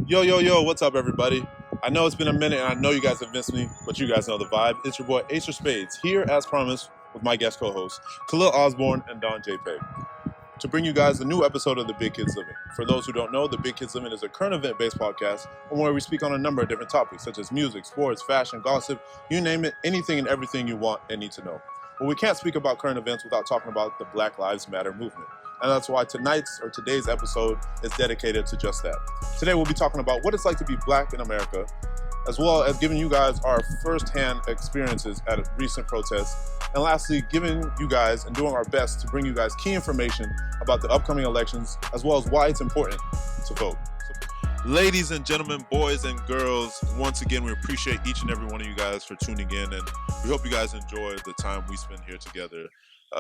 Yo, yo, yo, what's up, everybody? I know it's been a minute and I know you guys have missed me, but you guys know the vibe. It's your boy Aserspades here, as promised, with my guest co-hosts, Khalil Osborne and Don JP, to bring you guys a new episode of The Big Kids Living. For those who don't know, The Big Kids Living is a current event-based podcast where we speak on a number of different topics, such as music, sports, fashion, gossip, you name it, anything and everything you want and need to know. But we can't speak about current events without talking about the Black Lives Matter movement. And that's why today's episode is dedicated to just that. Today we'll be talking about what it's like to be Black in America, as well as giving you guys our first-hand experiences at recent protests, and lastly, giving you guys and doing our best to bring you guys key information about the upcoming elections, as well as why it's important to vote. Ladies and gentlemen, boys and girls, once again, we appreciate each and every one of you guys for tuning in, and we hope you guys enjoy the time we spend here together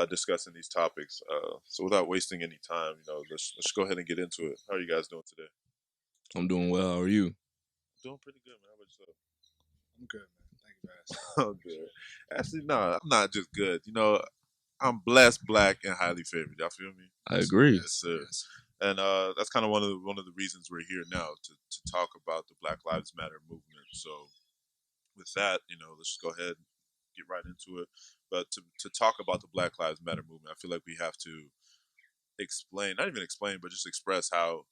discussing these topics. So without wasting any time, let's go ahead and get into it. How are you guys doing today? I'm doing well. How are you? Doing pretty good, man. How about yourself? I'm good, man. Thank you for asking. I'm good. Actually, no, I'm not just good. I'm blessed, Black, and highly favored. Y'all feel me? I agree. Yes, sir. Yes. And that's kind of one of the reasons we're here now to talk about the Black Lives Matter movement. So with that, let's just go ahead and get right into it. But to talk about the Black Lives Matter movement, I feel like we have to not even explain, but just express how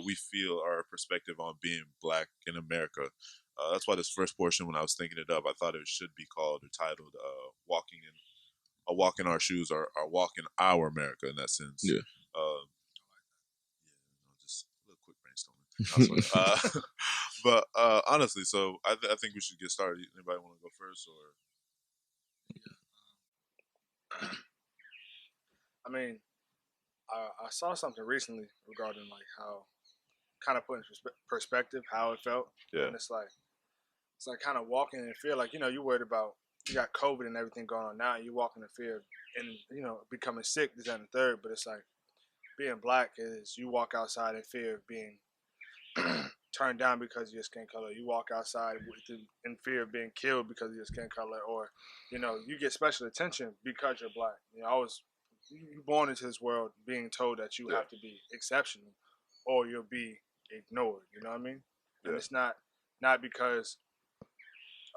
we feel, our perspective on being Black in America. That's why this first portion, when I was thinking it up, I thought it should be called or titled "A Walk in Our Shoes," or "A Walk in Our America," in that sense. Yeah. Just a little quick brainstorming. But honestly, so I think we should get started. Anybody want to go first, or? I mean, I saw something recently regarding like how, kind of put in perspective how it felt. Yeah. And it's like kind of walking in fear. Like, you're worried about, you got COVID and everything going on now, and you walking in fear and, becoming sick, this, that, and the third. But it's like being Black is you walk outside in fear of being turned down because of your skin color. You walk outside in fear of being killed because of your skin color, or you get special attention because you're Black. You're born into this world being told that you have to be exceptional, or you'll be ignored. You know what I mean? Yeah. And it's not because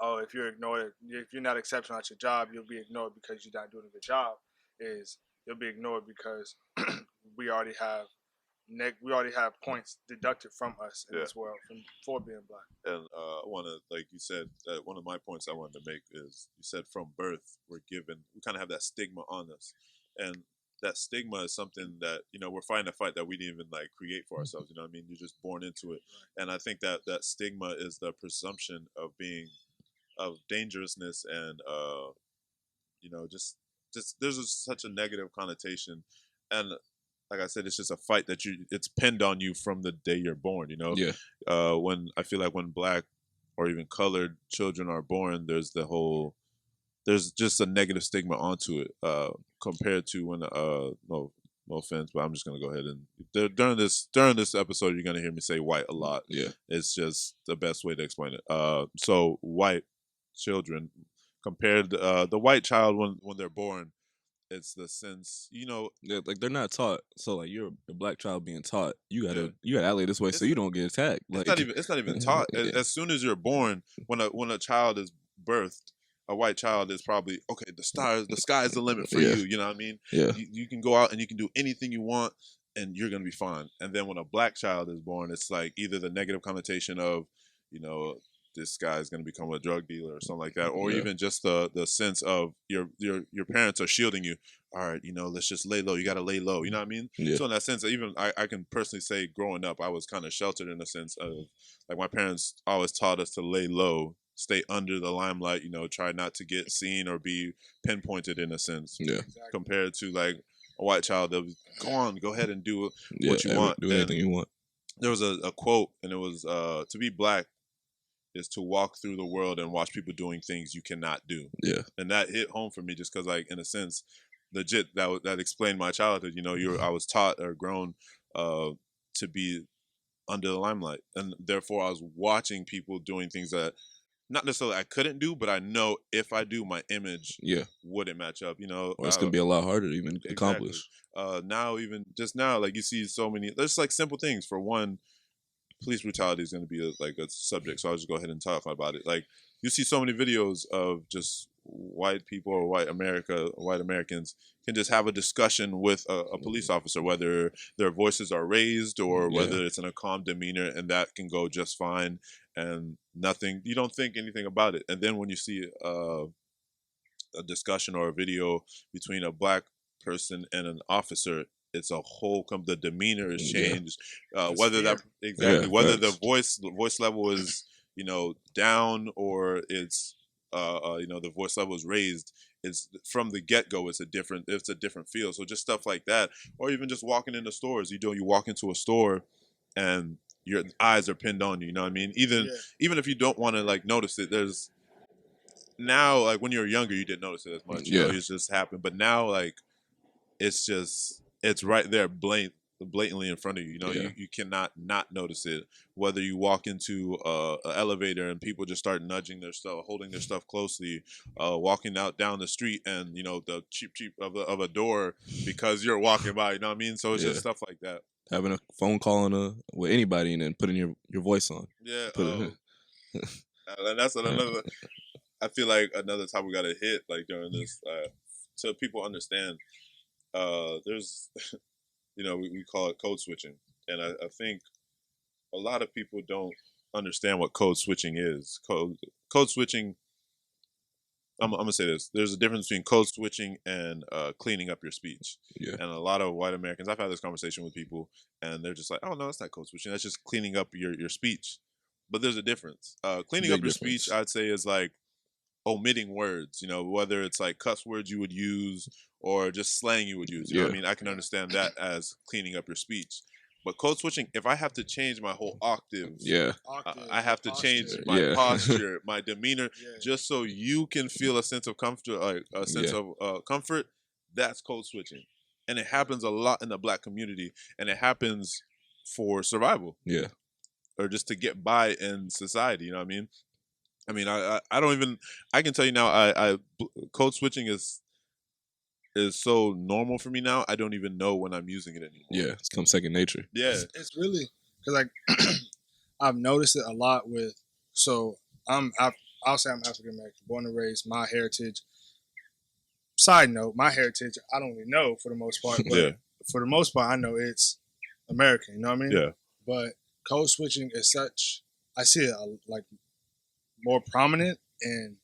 if you're ignored, if you're not exceptional at your job, you'll be ignored because you're not doing a good job. You'll be ignored because we already have points deducted from us in this world for being Black. And I want to, like you said, one of my points I wanted to make is, you said from birth we kind of have that stigma on us, and that stigma is something that we're fighting a fight that we didn't even create for ourselves. You know what I mean? You're just born into it, right. And I think that stigma is the presumption of dangerousness, and just there's such a negative connotation, and like I said, it's just a fight that it's pinned on you from the day you're born. Yeah. When I feel like when Black or even colored children are born, there's just a negative stigma onto it, compared to when no offense, but I'm just gonna go ahead and during this episode you're gonna hear me say white a lot. Yeah. It's just the best way to explain it. So white children compared the white child when they're born, it's the sense, they're not taught. So you're a Black child being taught, you gotta alley this way so you don't get attacked. It's not even taught. Yeah. As soon as you're born, when a child is birthed, a white child is probably, okay, the sky is the limit for you. You know what I mean? Yeah. You can go out and you can do anything you want, and you're gonna be fine. And then when a Black child is born, it's like either the negative connotation of, this guy is going to become a drug dealer or something like that, or even just the sense of your parents are shielding you. All right, let's just lay low. You got to lay low. You know what I mean? Yeah. So in that sense, even I can personally say, growing up, I was kind of sheltered in the sense of, like, my parents always taught us to lay low, stay under the limelight. Try not to get seen or be pinpointed in a sense. Yeah. Exactly. Compared to like a white child that was, go ahead and do what you want. Do anything you want. There was a quote, and it was, to be Black is to walk through the world and watch people doing things you cannot do. Yeah. And that hit home for me, just because, in a sense, legit, that explained my childhood. I was taught or grown to be under the limelight, and therefore I was watching people doing things that not necessarily I couldn't do, but I know if I do, my image wouldn't match up. Or it's gonna be a lot harder to even accomplish. Now, even just now, you see so many. There's simple things. For one, police brutality is going to be a subject, so I'll just go ahead and talk about it. Like, you see so many videos of just white people or white Americans can just have a discussion with a police officer, whether their voices are raised or whether it's in a calm demeanor, and that can go just fine, and nothing, you don't think anything about it. And then when you see a discussion or a video between a black person and an officer, it's a whole the demeanor is changed. Whether that whether the voice level is down or it's the voice level is raised, it's from the get-go it's a different feel. So just stuff like that, or even just walking into stores. You walk into a store and your eyes are pinned on you, you know what I mean? Even if you don't want to like notice it, there's now, like when you were younger you didn't notice it as much, it just happened. But now, like, it's right there, blatantly in front of you. You cannot not notice it. Whether you walk into an elevator and people just start nudging their stuff, holding their stuff closely, walking out down the street and the cheap of a door because you're walking by. You know what I mean? So it's just stuff like that. Having a phone call with anybody and then putting your voice on. Yeah. And that's another. I feel like another topic we gotta hit like during this, so people understand. There's, we call it code switching, and I think a lot of people don't understand what code switching is. Code switching. I'm gonna say this: there's a difference between code switching and cleaning up your speech. Yeah. And a lot of white Americans, I've had this conversation with people, and they're just like, "Oh no, that's not code switching. That's just cleaning up your speech." But there's a difference. Cleaning up your speech, I'd say, is like omitting words, whether it's like cuss words you would use or just slang you would use. You know what I mean? I can understand that as cleaning up your speech. But code switching, if I have to change my whole octaves, I have to change my posture, my demeanor, just so you can feel a sense of comfort, like a sense of comfort. That's code switching, and it happens a lot in the Black community, and it happens for survival, or just to get by in society. You know what I mean? I don't even. I can tell you now. I code switching is so normal for me now. I don't even know when I'm using it anymore. Yeah, it's come second nature. Yeah, it's really because like I've noticed it a lot with. So I'll say I'm African American, born and raised. My heritage. Side note, my heritage I don't really know for the most part, but for the most part I know it's American. You know what I mean? Yeah. But code switching is such. I see it like more prominent in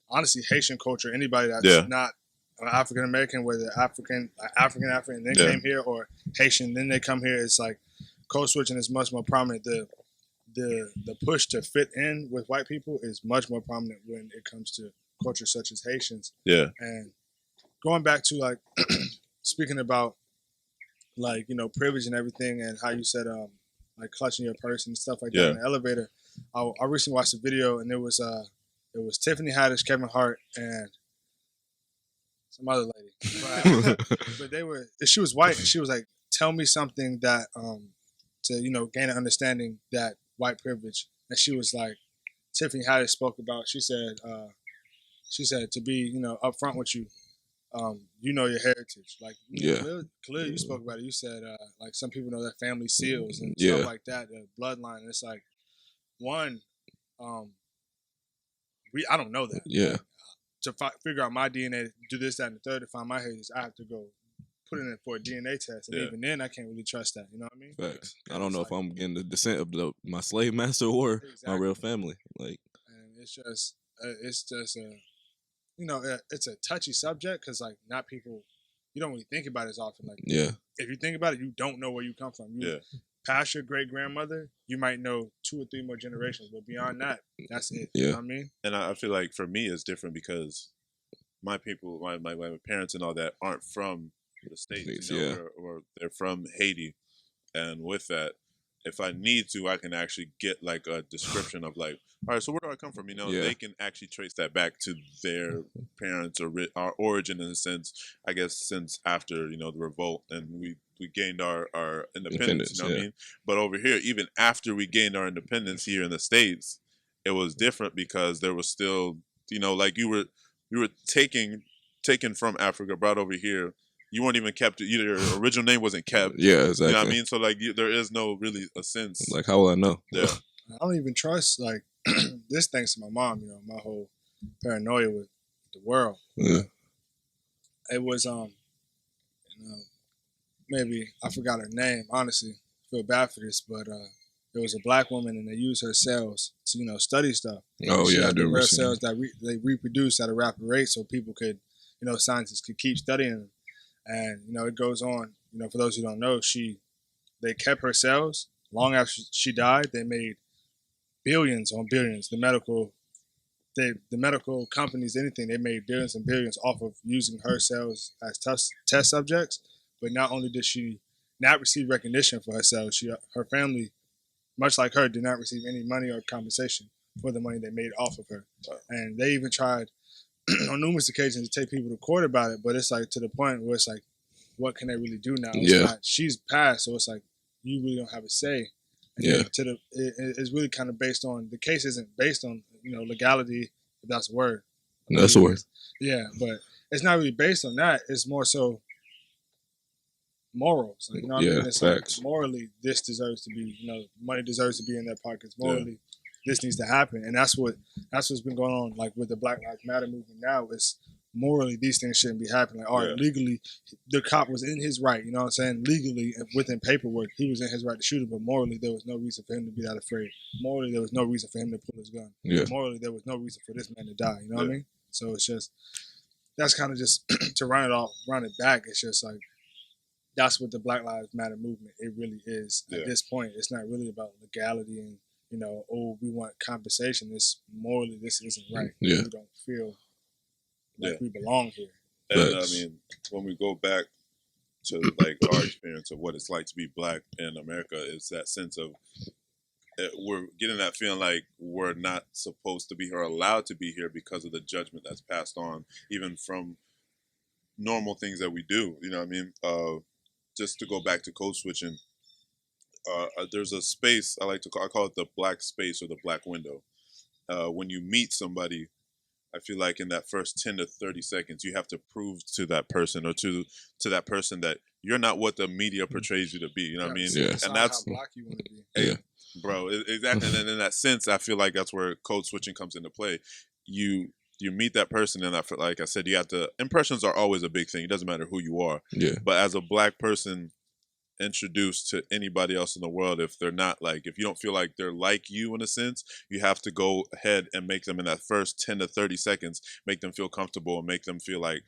honestly Haitian culture. Anybody that's not African American, whether African, then came here, or Haitian, then they come here. It's like code switching is much more prominent. The push to fit in with white people is much more prominent when it comes to culture such as Haitians. Yeah. And going back to like speaking about like privilege and everything, and how you said like clutching your purse and stuff like that in the elevator. I recently watched a video, and it was Tiffany Haddish, Kevin Hart, and some other lady. But she was white, and she was like, "Tell me something that to gain an understanding that white privilege." And she was like, Tiffany Haddish spoke about. She said to be upfront with you. Your heritage. Like Khalil, you spoke about it. You said like some people know their family seals and stuff like that, the bloodline. And it's like one, I don't know that. Yeah. Like, to figure out my DNA, do this, that, and the third to find my heritage, I have to go put it in for a DNA test, and even then, I can't really trust that. You know what I mean? Facts. I don't know if I'm getting the descent of my slave master or my real family. Like, and it's just a. It's a touchy subject because, like, not people, you don't really think about it as often. Like, if you think about it, you don't know where you come from. Past your great grandmother, you might know 2 or 3 more generations, but beyond that, that's it. You know what I mean? And I feel like for me, it's different because my people, my parents and all that aren't from the States, or they're from Haiti. And with that, if I need to, I can actually get like a description of like, all right, so where do I come from? They can actually trace that back to their parents or our origin in a sense, I guess, since after, the revolt and we gained our independence, what I mean? But over here, even after we gained our independence here in the States, it was different because there was still, like you were taken from Africa, brought over here, you weren't even kept. Your original name wasn't kept. Yeah, exactly. You know what I mean? So like, there is no really a sense. Like, how will I know? Yeah. I don't even trust like this thanks to my mom. My whole paranoia with the world. Yeah. It was maybe I forgot her name. Honestly, I feel bad for this, but it was a black woman, and they used her cells to study stuff. Oh she yeah, I had do the remember rare seeing cells that they reproduce at a rapid rate, so people could, scientists could keep studying them. And it goes on. For those who don't know, they kept her cells long after she died. They made billions on billions. The medical companies, anything, they made billions and billions off of using her cells as test subjects. But not only did she not receive recognition for her cells, her family, much like her, did not receive any money or compensation for the money they made off of her. And they even tried on numerous occasions to take people to court about it, but it's like to the point where it's like, what can they really do now? She's passed, so it's like you really don't have a say. And it's really kind of based on, the case isn't based on legality, if that's a word. That's a word. Yeah, but it's not really based on that. It's more so morals. Like, what I mean? It's facts. like morally, this deserves to be. Money deserves to be in their pockets. Morally, this needs to happen, and that's what's been going on. Like with the Black Lives Matter movement now, is morally these things shouldn't be happening. Like, all right, legally, the cop was in his right. You know what I'm saying? Legally, within paperwork, he was in his right to shoot him, but morally, there was no reason for him to be that afraid. Morally, there was no reason for him to pull his gun. Morally, there was no reason for this man to die. You know what I mean? So it's just, that's kind of just to run it back. It's just like, that's what the Black Lives Matter movement, it really is at this point. It's not really about legality and, we want compensation. It's morally, this isn't right. Yeah. We don't feel like we belong here. And I mean, when we go back to like our experience of what it's like to be Black in America, is that sense of we're getting that feeling like we're not supposed to be here or allowed to be here because of the judgment that's passed on, even from normal things that we do. You know what I mean? Just to go back to code switching, there's a space I call it the black space or the black window. When you meet somebody, I feel like in that first 10 to 30 seconds, you have to prove to that person or to that person that you're not what the media portrays you to be. You know what I mean? Yeah. And that's how Black you want to be. Yeah. Bro, exactly. And then in that sense, I feel like that's where code switching comes into play. You meet that person, and like I said, you have to. Impressions are always a big thing. It doesn't matter who you are. Yeah. But as a Black person introduced to anybody else in the world, if you don't feel like they're like you in a sense, you have to go ahead and make them in that first 10 to 30 seconds, make them feel comfortable and make them feel like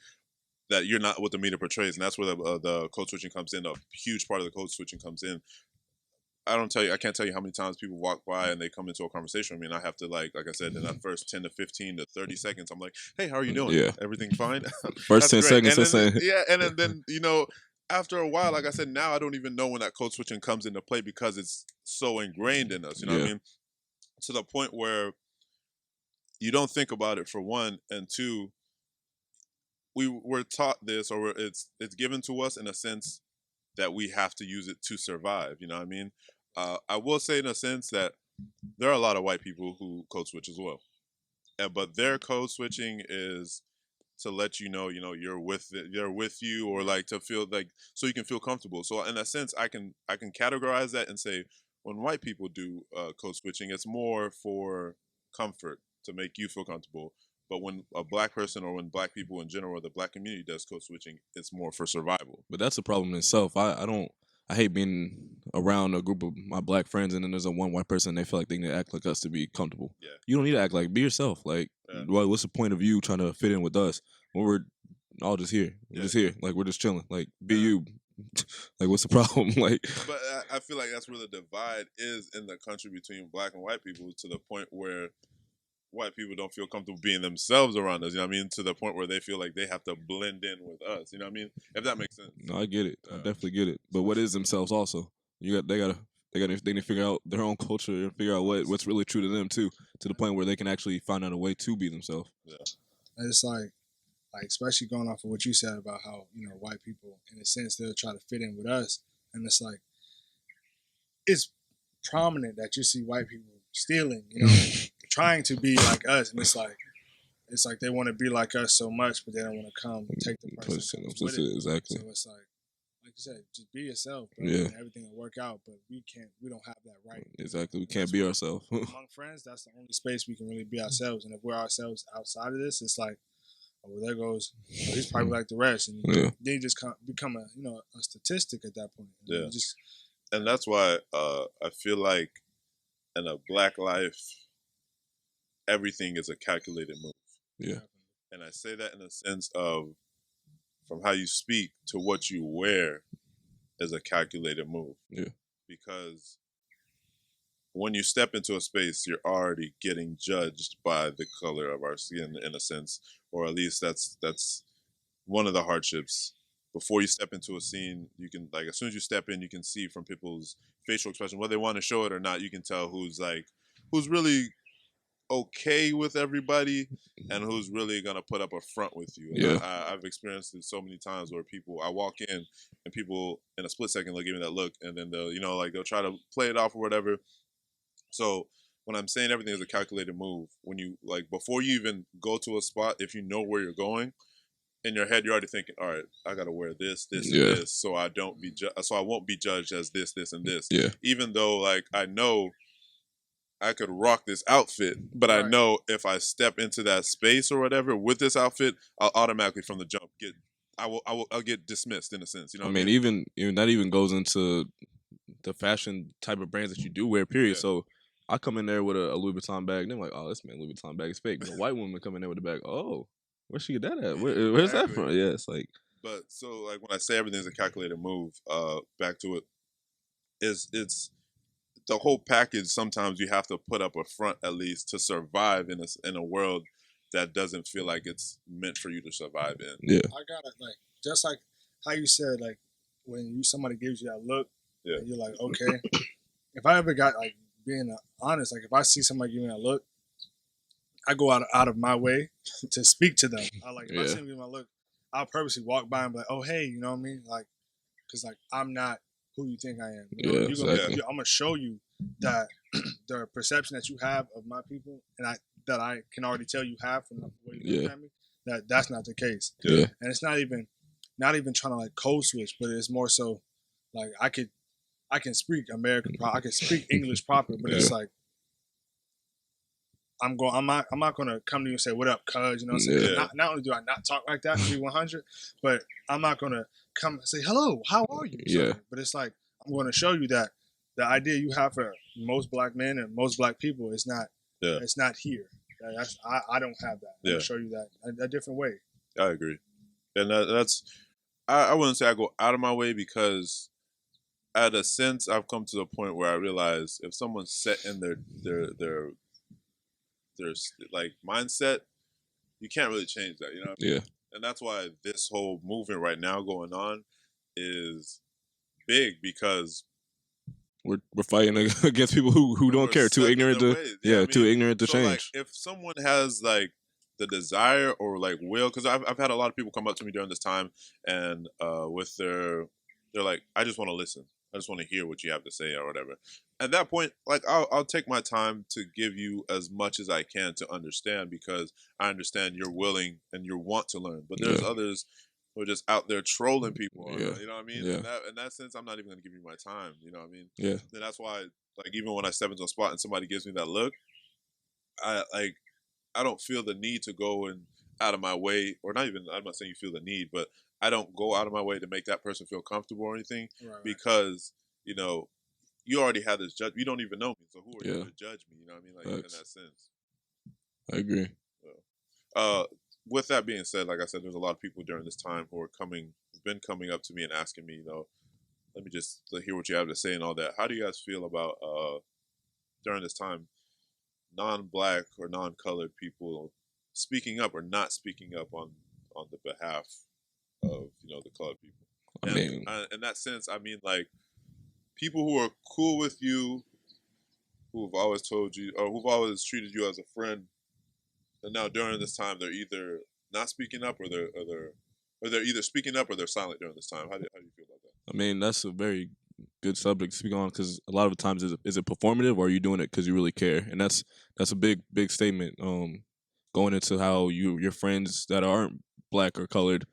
that you're not what the media portrays. And that's where the code switching comes in. A huge part of the code switching comes in. I can't tell you how many times people walk by and they come into a conversation with me, and I have to like I said, in that first 10 to 15 to 30 seconds, I'm like, hey, how are you doing? Yeah. Everything fine? First 10 seconds, and then after a while, like I said, now I don't even know when that code switching comes into play because it's so ingrained in us. You know what I mean? To the point where you don't think about it, for one, and two, we're taught this, or it's given to us in a sense that we have to use it to survive. You know what I mean? I will say in a sense that there are a lot of white people who code switch as well, but their code switching is to let you're with you, or like to feel like, so you can feel comfortable. So in a sense, I can categorize that and say, when white people do code switching, it's more for comfort, to make you feel comfortable. But when a Black person, or when Black people in general, or the Black community does code switching, it's more for survival. But that's a problem in itself. I hate being around a group of my Black friends, and then there's a one white person, and they feel like they need to act like us to be comfortable. Yeah. You don't need to act like, be yourself. Like, what's the point of you trying to fit in with us when we're all just here? We're just here. Like, we're just chilling. Like, be you. Like, what's the problem? Like, but I feel like that's where the divide is in the country between Black and white people, to the point where white people don't feel comfortable being themselves around us. You know what I mean? To the point where they feel like they have to blend in with us. You know what I mean? If that makes sense. No, I get it. I definitely get it. But what is themselves also? They need to figure out their own culture and figure out what's really true to them too, to the point where they can actually find out a way to be themselves. Yeah. And it's like especially going off of what you said about how, white people, in a sense, they'll try to fit in with us. And it's like, it's prominent that you see white people stealing, trying to be like us. And it's like, it's like they want to be like us so much, but they don't want to come take the price that comes with it. Exactly. So it's like you said, just be yourself, bro, Yeah. and everything will work out. But we don't have that right. Exactly. We can't be ourselves. Among friends, that's the only space we can really be ourselves. And if we're ourselves outside of this, it's like, oh, well, there goes. He's probably like the rest, and Yeah. then you just become a statistic at that point. Yeah. Just, and that's why I feel like in a Black life, everything is a calculated move. Yeah. And I say that in a sense of from how you speak to what you wear is a calculated move. Yeah. Because when you step into a space, you're already getting judged by the color of our skin in a sense, or at least that's one of the hardships. Before you step into a scene, you can, like, as soon as you step in, you can see from people's facial expression, whether they want to show it or not, you can tell who's really okay with everybody and who's really gonna put up a front with you. And Yeah. I've experienced it so many times where I walk in and people in a split second they'll give me that look, and then they'll try to play it off or whatever. So when I'm saying everything is a calculated move, when you before you even go to a spot, if you know where you're going, in your head you're already thinking, all right, I gotta wear this, and this, so I won't be judged as this, and this. Yeah. Even though I know I could rock this outfit, but right. I know if I step into that space or whatever with this outfit, I'll automatically from the jump I'll get dismissed in a sense. You know, even that even goes into the fashion type of brands that you do wear. Period. Yeah. So I come in there with a Louis Vuitton bag, and I'm like, oh, this man Louis Vuitton bag is fake. But a white woman come in there with a bag, oh, where'd she get that at? Where's that from? Yeah, it's like. But so when I say everything's a calculated move, back to it, it's the whole package. Sometimes you have to put up a front at least to survive in a world that doesn't feel like it's meant for you to survive in. Yeah, I got it. Just like how you said, when somebody gives you that look, yeah, and you're like, okay. If I ever got being honest, if I see somebody give me that look, I go out of my way to speak to them. If I see them give me that look, I'll purposely walk by and be like, oh hey, you know what I mean? Because I'm not who you think I am. You know? Exactly. I'm gonna show you that the perception that you have of my people, and that I can already tell you have from the way you look at me, that's not the case. Yeah. And it's not even trying to code switch, but it's more so I can speak American, I can speak English proper, but it's I'm not gonna come to you and say what up, cuz, you know what I'm saying? Yeah. Not only do I not talk like that, be 100, but I'm not gonna come and say hello, how are you? Yeah. But it's I'm gonna show you that the idea you have for most Black men and most Black people is not it's not here. I don't have that. I'm gonna show you that a different way. I agree, and that's I wouldn't say I go out of my way, because at a sense I've come to the point where I realize if someone's set in their mindset, you can't really change that, you know what I mean? Yeah. And that's why this whole movement right now going on is big, because we're fighting against people who don't care, too ignorant to too ignorant to change. If someone has the desire or will, because I've had a lot of people come up to me during this time and with they're like, I just want to listen. I just want to hear what you have to say or whatever. At that point, I'll take my time to give you as much as I can to understand, because I understand you're willing and you want to learn. But there's others who are just out there trolling people. You know what I mean? Yeah. In that sense, I'm not even going to give you my time. You know what I mean? Yeah. And that's why, even when I step into a spot and somebody gives me that look, I don't feel the need to go and out of my way, or not even, I'm not saying you feel the need, but I don't go out of my way to make that person feel comfortable or anything, because, you already have this judge. You don't even know me, so who are you to judge me? You know what I mean? In that sense. I agree. With that being said, like I said, there's a lot of people during this time who are been coming up to me and asking me, let me just hear what you have to say and all that. How do you guys feel about during this time, non-Black or non-colored people speaking up or not speaking up on the behalf of the colored people? In that sense, I mean people who are cool with you, who've always told you or who've always treated you as a friend, and now during this time they're either not speaking up or they're either speaking up or they're silent during this time. How do you feel about that? That's a very good subject to speak on, because a lot of the times is it performative, or are you doing it because you really care? And that's a big statement. going into how your friends that aren't black or colored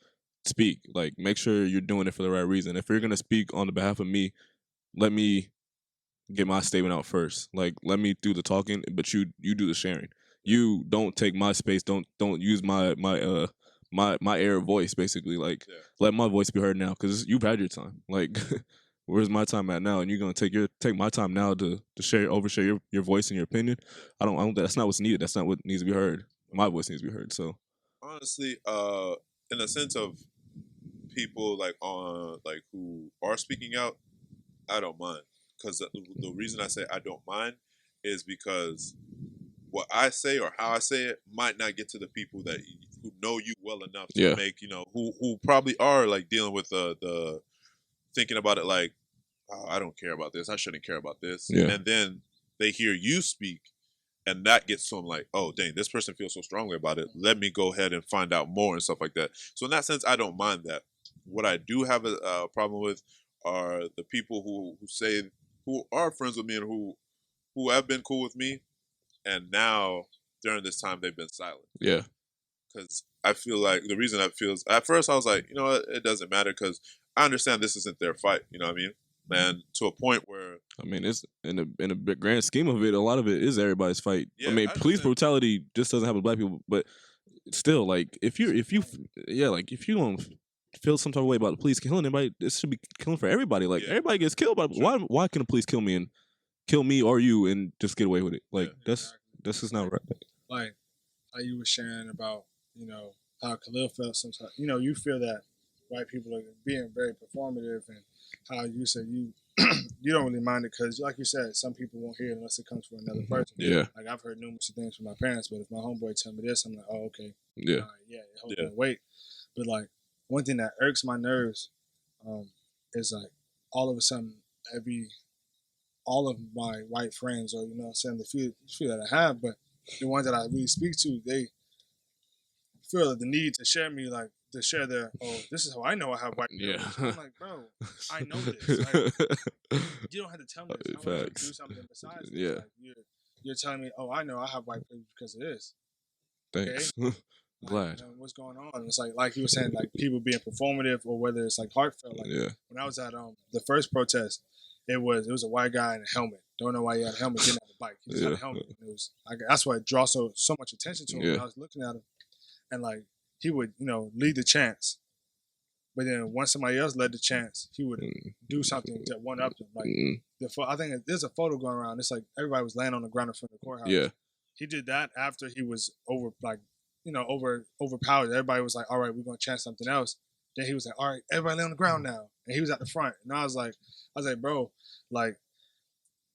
speak. Like, make sure you're doing it for the right reason. If you're gonna speak on the behalf of me, let me get my statement out first. Like, let me do the talking, but you do the sharing. You don't take my space. Don't use my air voice. Basically, like, let my voice be heard now, because you've had your time. Like, where's my time at now? And you're gonna take my time now to overshare your voice and your opinion. I don't. That's not what's needed. That's not what needs to be heard. My voice needs to be heard. So Honestly, in a sense of people like on like who are speaking out, I don't mind, because the reason I say I don't mind is because what I say or how I say it might not get to the people that who know you well enough to make, who probably are like dealing with the thinking about it like, oh, I don't care about this, I shouldn't care about this, and then they hear you speak, and that gets to them like, oh dang, this person feels so strongly about it, let me go ahead and find out more and stuff like that. So in that sense, I don't mind that. What I do have a problem with are the people who say, who are friends with me and who have been cool with me, and now during this time they've been silent. Yeah. Because I feel like the reason that feels, at first I was like, you know what, it doesn't matter, because I understand this isn't their fight. You know what I mean? And to a point where, I mean, it's in a big grand scheme of it, a lot of it is everybody's fight. Yeah, I mean, I police understand. brutality just doesn't happen to black people, but still, like, if you like, if you don't feel some type of way about the police killing anybody, this should be killing for everybody. Like, Yeah. everybody gets killed, but Sure. why can the police kill me or you and just get away with it? Like, that's just not right. Like how you were sharing about, how Khalil felt sometimes. You feel that white people are being very performative, and how you said you don't really mind it because, like you said, some people won't hear it unless it comes from another person. Yeah. Like, I've heard numerous things from my parents, but if my homeboy tell me this, I'm like, oh, okay. Yeah. It holds my weight. But like, one thing that irks my nerves is like, all of a sudden, all of my white friends, or the few that I have, but the ones that I really speak to, they feel the need to share me, like to share their, oh, this is how I know I have white privilege. I'm like, bro, I know this. Like, you don't have to tell me this. I want you to do something besides this. Like, you're telling me, oh, I know I have white privilege because of this. Thanks. Okay? Glad. What's going on? It's like you were saying, like people being performative, or whether it's like heartfelt. Like, when I was at the first protest, it was a white guy in a helmet. Don't know why he had a helmet, didn't have a bike. He just had a helmet. And it was that's why it draws so much attention to him. When I was looking at him, and like he would lead the chants, but then once somebody else led the chants, he would do something to one up them. Like I think there's a photo going around. It's like everybody was laying on the ground in front of the courthouse. Yeah. He did that after he was overpowered. Everybody was like, all right, we're gonna chant something else. Then he was like, all right, everybody lay on the ground now. And he was at the front. And I was like, bro, like,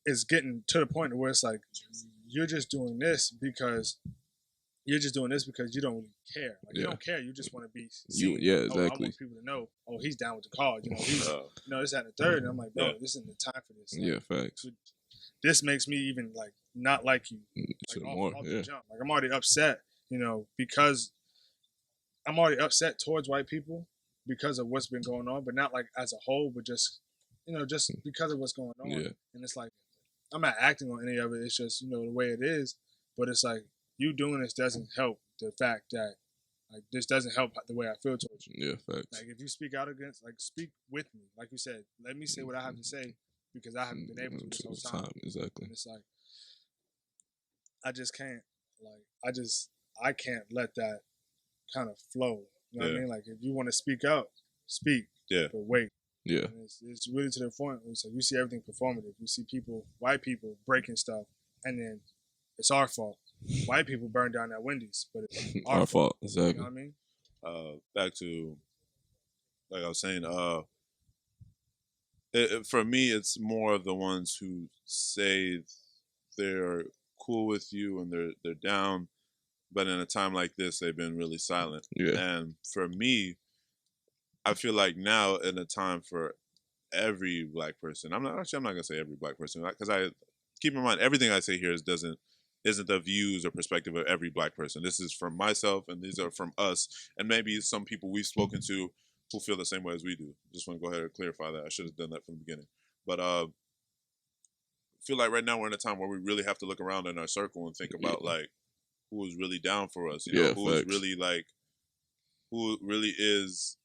it's getting to the point where it's like, you're just doing this because you don't really care. Like, you don't care. You just want to be seen. Exactly. I want people to know, oh, he's down with the cause. He's, this, that, and the third. And I'm like, bro, this isn't the time for this. Like, facts. This makes me even like not like you. Like, off the jump. Like, I'm already upset, because I'm already upset towards white people because of what's been going on, but not like as a whole, but just, just because of what's going on. Yeah. And it's like, I'm not acting on any of it. It's just, the way it is. But it's like, you doing this doesn't help the fact that, like, this doesn't help the way I feel towards you. Yeah, facts. Like, if you speak out against, like, speak with me. Like you said, let me say what I have to say, because I haven't been able to this whole time. Exactly. And it's like, I just can't, like, I can't let that kind of flow. You know what I mean? Like, if you want to speak out, speak. Yeah. But wait. Yeah. And it's really to the point where it's like, you see everything performative. You see white people breaking stuff, and then it's our fault. White people burn down that Wendy's, but it's our fault. Exactly. You know what I mean? Back to, like I was saying, for me, it's more of the ones who say they're cool with you and they're down, but in a time like this, they've been really silent. Yeah. And for me, I feel like now in a time for every black person, I'm not gonna say every black person, because I keep in mind everything I say here isn't the views or perspective of every black person. This is from myself, and these are from us, and maybe some people we've spoken to who feel the same way as we do. Just want to go ahead and clarify that. I should have done that from the beginning. But I feel like right now we're in a time where we really have to look around in our circle and think about, like, who is really down for us. Who is facts. really like, who really is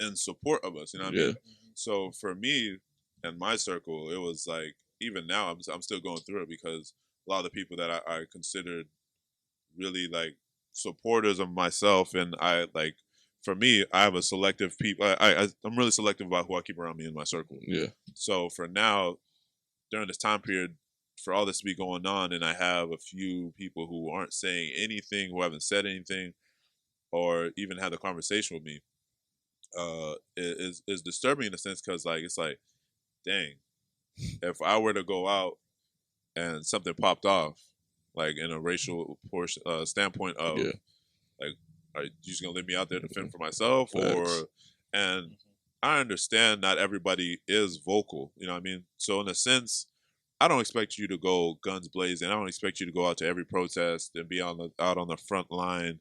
in support of us. You know what I Yeah. mean? So for me and my circle, it was like, even now I'm still going through it, because a lot of the people that I considered really like supporters of myself, and I like, for me, I have a selective people. I'm really selective about who I keep around me in my circle. Yeah. So for now, during this time period, for all this to be going on, and I have a few people who aren't saying anything, who haven't said anything, or even had a conversation with me, is disturbing in a sense, because like, it's like, dang, if I were to go out and something popped off, like in a racial portion standpoint of, Yeah. like, are you just gonna leave me out there to fend for myself, Facts. or? And I understand not everybody is vocal, you know what I mean? So in a sense, I don't expect you to go guns blazing. I don't expect you to go out to every protest and be out on the front line.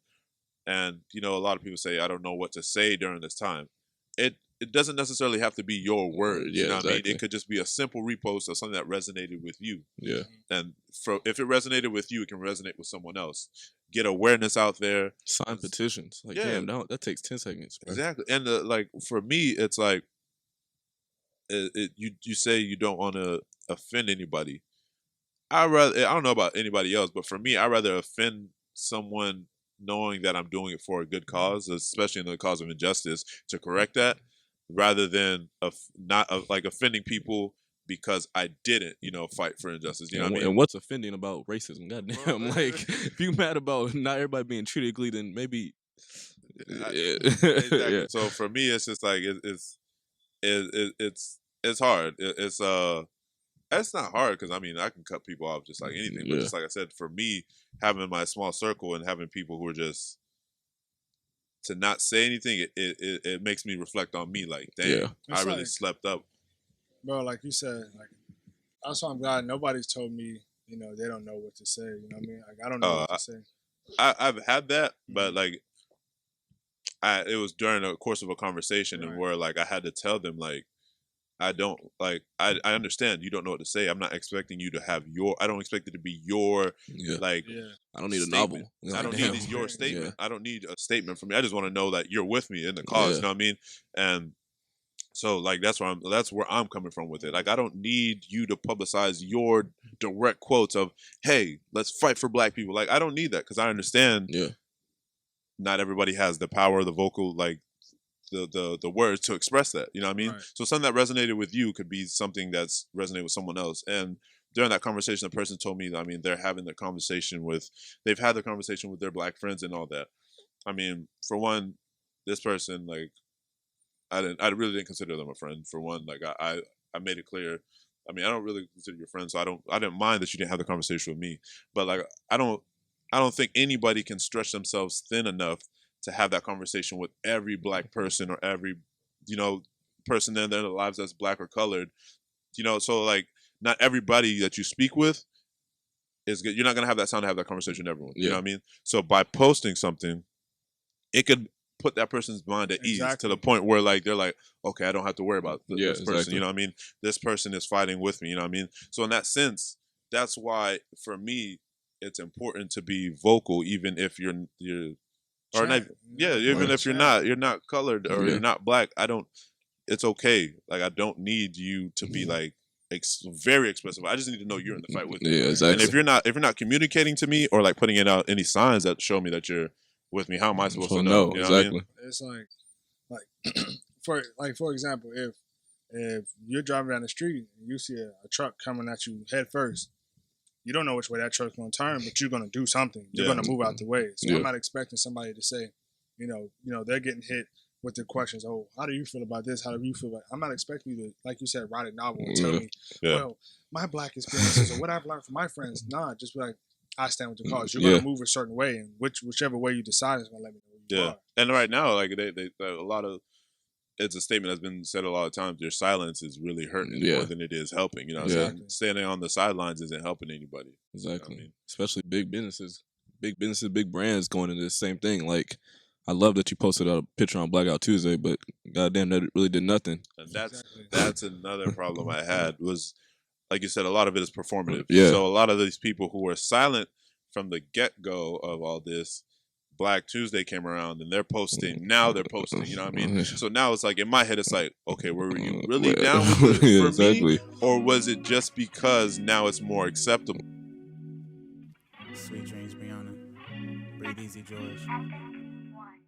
And a lot of people say, I don't know what to say during this time. It doesn't necessarily have to be your words. Yeah, you know what I mean? exactly. It could just be a simple repost of something that resonated with you. Yeah. And if it resonated with you, it can resonate with someone else. Get awareness out there. Sign petitions. Like, Yeah. damn, that takes 10 seconds. Bro. Exactly. And like, for me, it's like, you say you don't want to offend anybody. I don't know about anybody else, but for me, I'd rather offend someone knowing that I'm doing it for a good cause, especially in the cause of injustice, to correct that, rather than like offending people because I didn't, fight for injustice. You know what I mean? And what's offending about racism? Goddamn, like, if you mad about not everybody being treated equally, then maybe. Yeah. Exactly. Yeah. So for me, it's just like it's hard. It's not hard, because I mean, I can cut people off just like anything. But Yeah. just like I said, for me, having my small circle and having people who are just to not say anything, it makes me reflect on me. Like, damn, Yeah. I It's really like- slept up. Bro, like you said, like that's why I'm glad nobody's told me, they don't know what to say. You know what I mean? Like I don't know what to say. I've had that, but like, it was during the course of a conversation, and Right. where like I had to tell them, like, I don't like. I understand you don't know what to say. I'm not expecting you to have I don't expect it to be your Yeah. like. Yeah. I don't need a statement. novel. I don't Damn. need your Yeah. statement. I don't need a statement from you. I just want to know that you're with me in the cause. Yeah. You know what I mean? And so like, that's where I'm coming from with it. Like, I don't need you to publicize your direct quotes of, "Hey, let's fight for Black people." Like, I don't need that, because I understand. Yeah. Not everybody has the power, the vocal, like the words to express that. You know what I mean? Right. So something that resonated with you could be something that's resonated with someone else. And during that conversation, the person told me, I mean, they've had the conversation with their Black friends and all that. I mean, for one, this person, like, I really didn't consider them a friend. For one, like, I made it clear. I mean, I don't really consider you a friend, so I didn't mind that you didn't have the conversation with me. But like, I don't think anybody can stretch themselves thin enough to have that conversation with every Black person, or every, person in their lives that's Black or colored. So like, not everybody that you speak with is good. You're not gonna have that time to have that conversation with everyone. You know what I mean? So by posting something, it could put that person's mind at ease, to Exactly. the point where like, they're like, okay, I don't have to worry about this person. Exactly. You know what I mean? This person is fighting with me. You know what I mean? So in that sense, that's why for me, it's important to be vocal, even if you're or not, yeah, even if you're not colored, or Yeah. you're not Black. It's okay. Like, I don't need you to be like very expressive. I just need to know you're in the fight with me. Yeah, exactly. And if you're not communicating to me, or like putting it out any signs that show me that you're with me, how am I supposed to know? You know what I exactly. mean? It's like for example, if you're driving down the street and you see a truck coming at you head first, you don't know which way that truck's going to turn, but you're going to do something. You're Yeah. going to move out the way. So Yeah. I'm not expecting somebody to say, they're getting hit with the questions. Oh, how do you feel about this? How do you feel about? I'm not expecting you to, like you said, write a novel and tell me, Yeah. well, my Black experiences or what I've learned from my friends. Nah, just be like, I stand with the cause. You're going to move a certain way, and whichever way you decide is going to let me know who you Yeah. are. And right now, like, they a lot of, it's a statement that's been said a lot of times. Your silence is really hurting more than it is helping. You know what I'm saying? Standing on the sidelines isn't helping anybody. Exactly. You know what I mean? Especially big businesses, big brands going into the same thing. Like, I love that you posted a picture on Blackout Tuesday, but goddamn, that really did nothing. And that's another problem I had, was, like you said, a lot of it is performative. Yeah. So a lot of these people who are silent from the get-go of all this, Black Tuesday came around and they're posting. Now they're posting. You know what I mean? So now it's like in my head, it's like, okay, were you really down with it Yeah, for exactly. me, or was it just because now it's more acceptable? Sweet dreams, Brianna. Breathe easy, George.